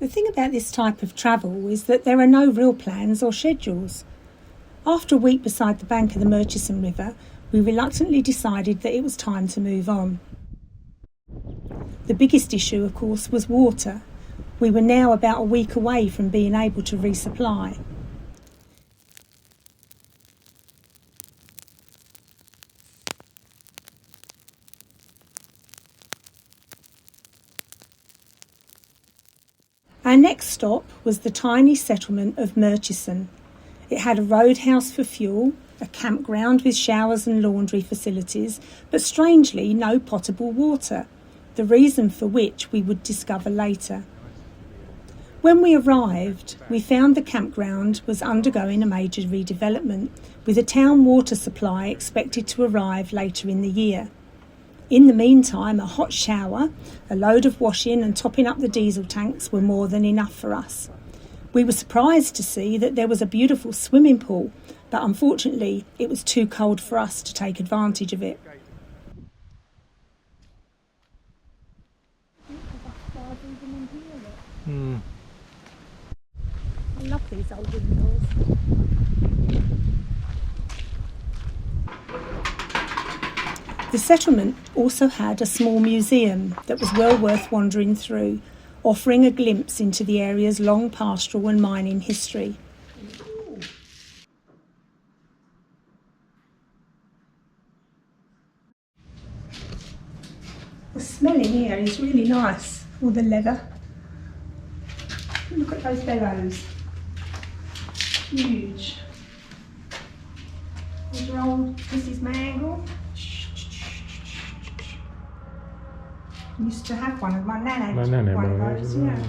The thing about this type of travel is that there are no real plans or schedules. After a week beside the bank of the Murchison River, we reluctantly decided that it was time to move on. The biggest issue, of course, was water. We were now about a week away from being able to resupply. Our next stop was the tiny settlement of Murchison. It had a roadhouse for fuel, a campground with showers and laundry facilities, but strangely no potable water, the reason for which we would discover later. When we arrived, we found the campground was undergoing a major redevelopment, with a town water supply expected to arrive later in the year. In the meantime, a hot shower, a load of washing and topping up the diesel tanks were more than enough for us. We were surprised to see that there was a beautiful swimming pool, but unfortunately it was too cold for us to take advantage of it. I love these old windows. The settlement also had a small museum that was well worth wandering through, offering a glimpse into the area's long pastoral and mining history. The smell in here is really nice, all the leather. Look at those bellows. Huge. There's your old Mrs. Mangle. Used to have one of my nan had one of those, yeah.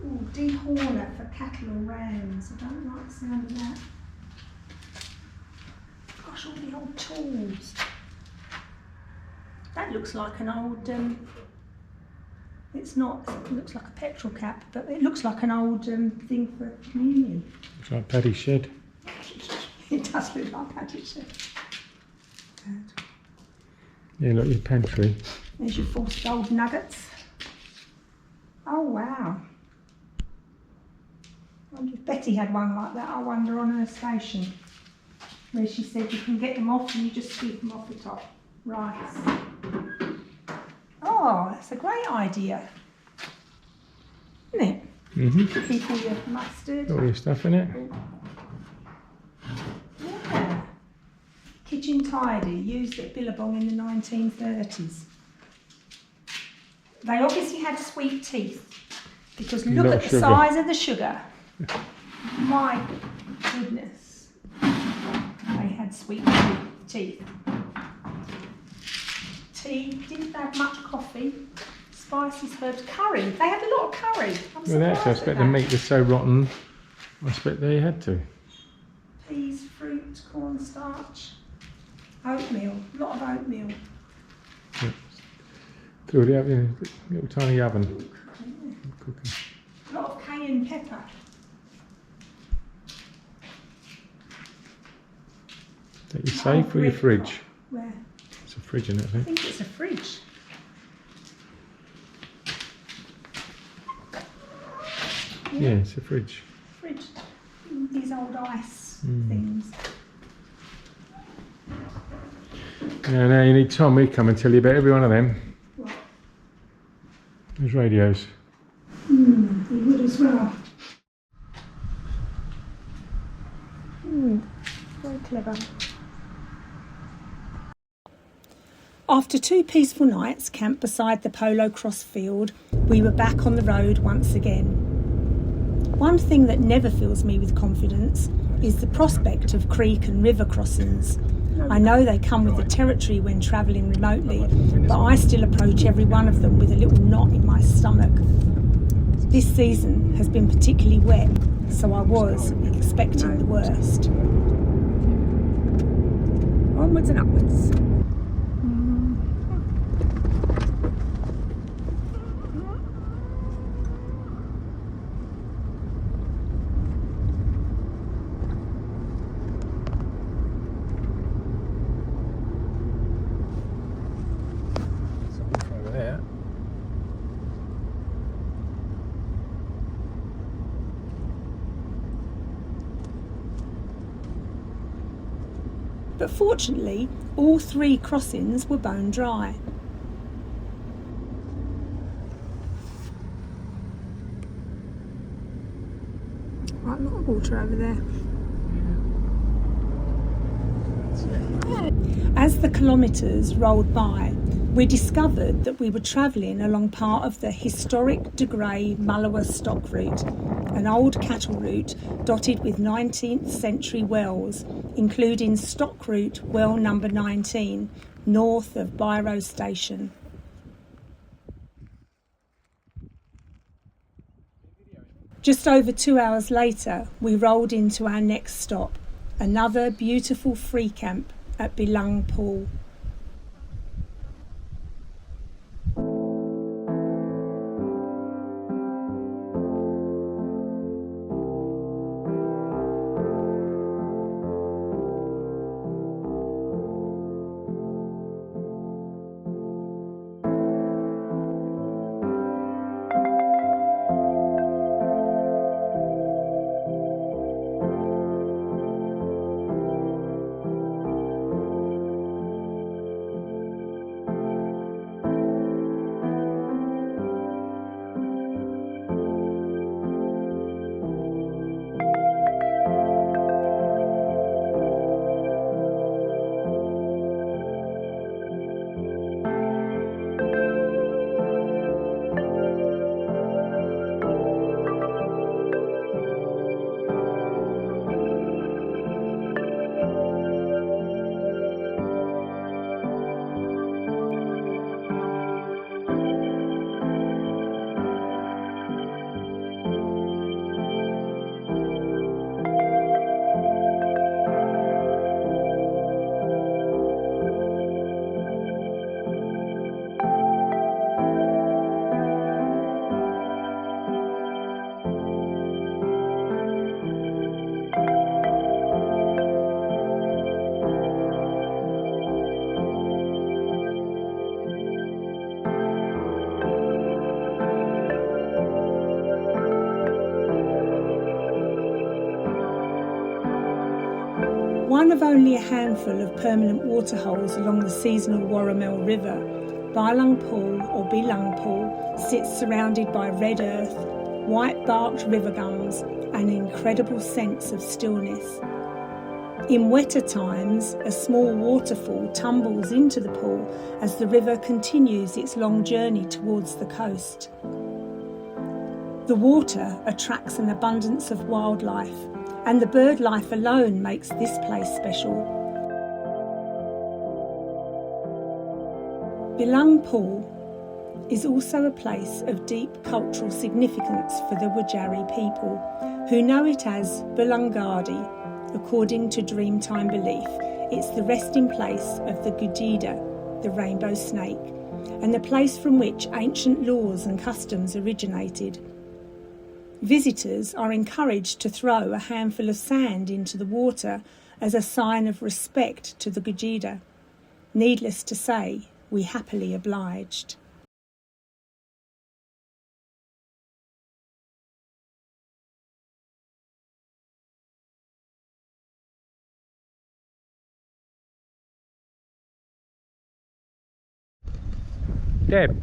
Ooh, dehorner for cattle or rams. I don't like the sound of that. Gosh, all the old tools. That looks like an old, it's not, it looks like a petrol cap, but it looks like an old thing for communion. Looks like Paddy's shed. It does look like Paddy's shed. Yeah, look, your pantry. There's your forced gold nuggets. Oh wow. I wonder if Betty had one like that, I wonder, on her station. Where she said you can get them off and you just scoop them off the top. Rice. Oh, that's a great idea. Isn't it? Mm-hmm. Keep all your mustard. Got all your stuff in it. Yeah. Kitchen tidy, used at Billabong in the 1930s. They obviously had sweet teeth, because look at the size of the sugar. My goodness. They had sweet teeth. Tea, didn't have much coffee. Spices, herbs, curry. They had a lot of curry. Well, that's, I expect the meat was so rotten, I expect they had to. Peas, fruit, cornstarch, oatmeal, a lot of oatmeal. Yeah. Threw it out in a little tiny oven. Cooking. A lot of cayenne pepper. Is that your safe or your fridge? Where? It's a fridge in it, I I think. think it's a fridge. Yeah, it's a fridge. Fridge. These old ice things. Now you need Tommy come and tell you about every one of them. What? Those radios. He would as well. Very clever. After 2 peaceful nights camped beside the Polo Cross field, we were back on the road once again. One thing that never fills me with confidence is the prospect of creek and river crossings. I know they come with the territory when travelling remotely, but I still approach every one of them with a little knot in my stomach. This season has been particularly wet, so I was expecting the worst. Onwards and upwards. but fortunately all 3 crossings were bone dry. Right, a lot of water over there. As the kilometres rolled by, we discovered that we were travelling along part of the historic De Grey Mullewa Stock Route, an old cattle route dotted with 19th century wells, including Stock Route well number 19, north of Biro Station. Just over 2 hours later, we rolled into our next stop, another beautiful free camp at Bilung Pool. One of only a handful of permanent waterholes along the seasonal Wooramel River, Bilung Pool or Bilung Pool sits surrounded by red earth, white-barked river gums and an incredible sense of stillness. In wetter times, a small waterfall tumbles into the pool as the river continues its long journey towards the coast. The water attracts an abundance of wildlife, and the bird life alone makes this place special. Bilung Pool is also a place of deep cultural significance for the Wajarri people, who know it as Birlungardi. According to Dreamtime belief, it's the resting place of the Gujida, the rainbow snake, and the place from which ancient laws and customs originated. Visitors are encouraged to throw a handful of sand into the water as a sign of respect to the Gujida. Needless to say, we happily obliged. Deb,